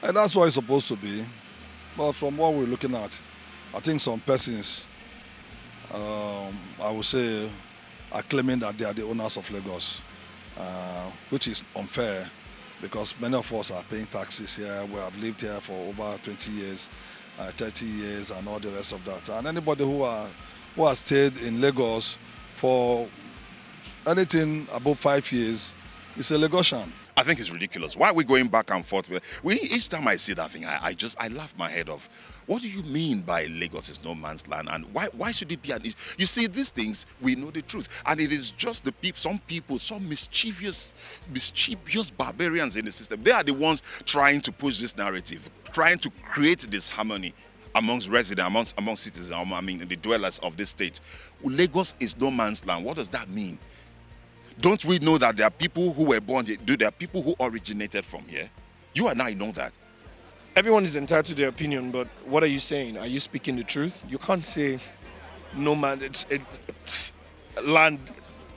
And that's what it's supposed to be. But from what we're looking at, I think some persons, I would say, are claiming that they are the owners of Lagos, which is unfair because many of us are paying taxes here. We have lived here for over 20 years, 30 years, and all the rest of that. And anybody who has stayed in Lagos for anything above 5 years is a Lagosian. I think it's ridiculous. Why are we going back and forth? Each time I see that thing, I laugh my head off. What do you mean by Lagos is no man's land? And why should it be an issue? You see, these things, we know the truth. And it is just some people, some mischievous barbarians in the system. They are the ones trying to push this narrative, trying to create disharmony amongst residents, amongst citizens, the dwellers of this state. Lagos is no man's land. What does that mean? Don't we know that there are people who were born here? There are people who originated from here? You and I know that. Everyone is entitled to their opinion, but what are you saying? Are you speaking the truth? You can't say no man. Land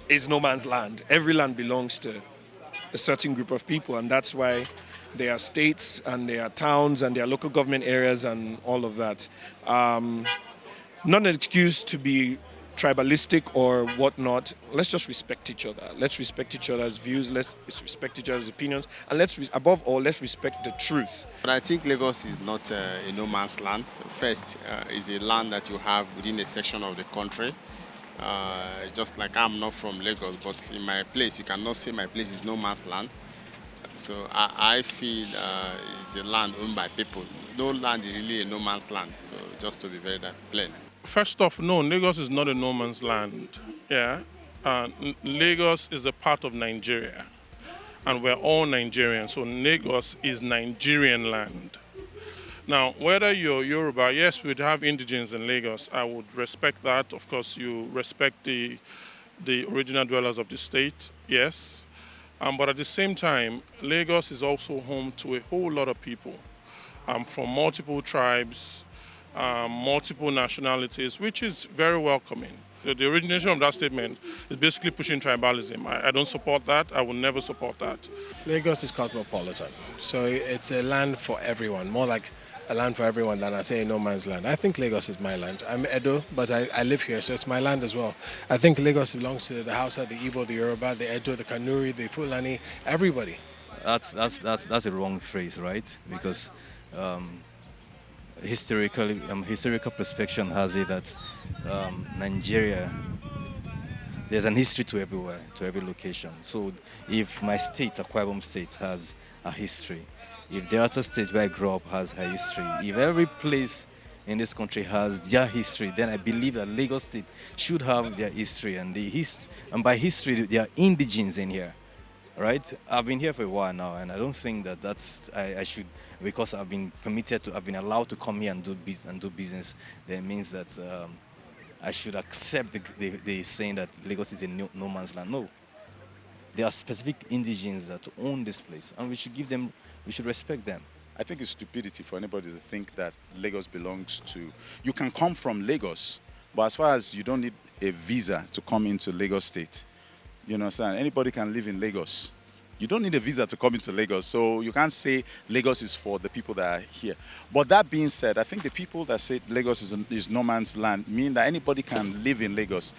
is no man's land. Every land belongs to a certain group of people, and that's why there are states and there are towns and there are local government areas and all of that. Not an excuse to be tribalistic or whatnot. Let's just respect each other. Let's respect each other's views. Let's respect each other's opinions. And above all, let's respect the truth. But I think Lagos is not a no man's land. First, it's a land that you have within a section of the country. Just like I'm not from Lagos, but in my place, you cannot say my place is no man's land. So I feel it's a land owned by people. No land is really a no man's land. So just to be very plain. First off, no, Lagos is not a no man's land. Yeah, Lagos is a part of Nigeria, and we're all Nigerians. So Lagos is Nigerian land. Now, whether you're Yoruba, yes, we'd have indigenes in Lagos. I would respect that. Of course, you respect the original dwellers of the state. Yes, but at the same time, Lagos is also home to a whole lot of people from multiple tribes. Multiple nationalities, which is very welcoming. The origination of that statement is basically pushing tribalism. I don't support that. I will never support that. Lagos is cosmopolitan, so it's a land for everyone, more like a land for everyone than I say no man's land. I think Lagos is my land. I'm Edo, but I live here, so it's my land as well. I think Lagos belongs to the Hausa, the Igbo, the Yoruba, the Edo, the Kanuri, the Fulani, everybody. That's a wrong phrase, right? Because historical Perspection has it that Nigeria, there's an history to everywhere, to every location. So if my state, Akwa Ibom State, has a history, if Delta State where I grew up has a history, if every place in this country has their history, then I believe that Lagos State should have their history. And by history, there are indigenes in here. Right, I've been here for a while now, and I don't think that I should, because I've been I've been allowed to come here and do business. That means that I should accept the saying that Lagos is a no man's land. No, there are specific indigenes that own this place, and we should respect them. I think it's stupidity for anybody to think that Lagos belongs to. You can come from Lagos, but as far as you don't need a visa to come into Lagos State. You understand? Anybody can live in Lagos. You don't need a visa to come into Lagos, so you can't say Lagos is for the people that are here. But that being said, I think the people that say Lagos is no man's land mean that anybody can live in Lagos.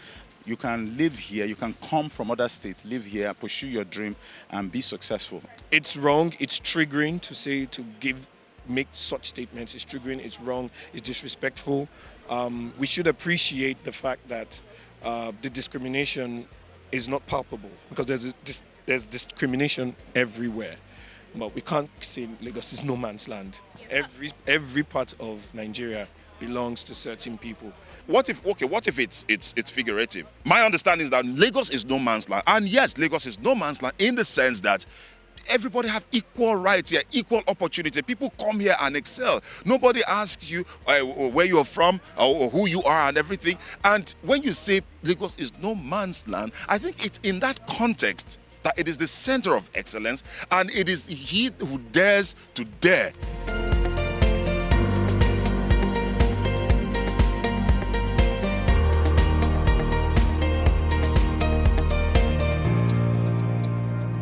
You can live here, you can come from other states, live here, pursue your dream, and be successful. It's wrong, it's triggering make such statements. It's triggering, it's wrong, it's disrespectful. We should appreciate the fact that the discrimination is not palpable, because there's discrimination everywhere. But we can't say Lagos is no man's land. Every part of Nigeria belongs to certain people. What if it's figurative? My understanding is that Lagos is no man's land. And yes, Lagos is no man's land in the sense that everybody have equal rights here, equal opportunity. People come here and excel. Nobody asks you where you're from or who you are and everything. And when you say Lagos is no man's land, I think it's in that context that it is the center of excellence, and it is he who dares to dare.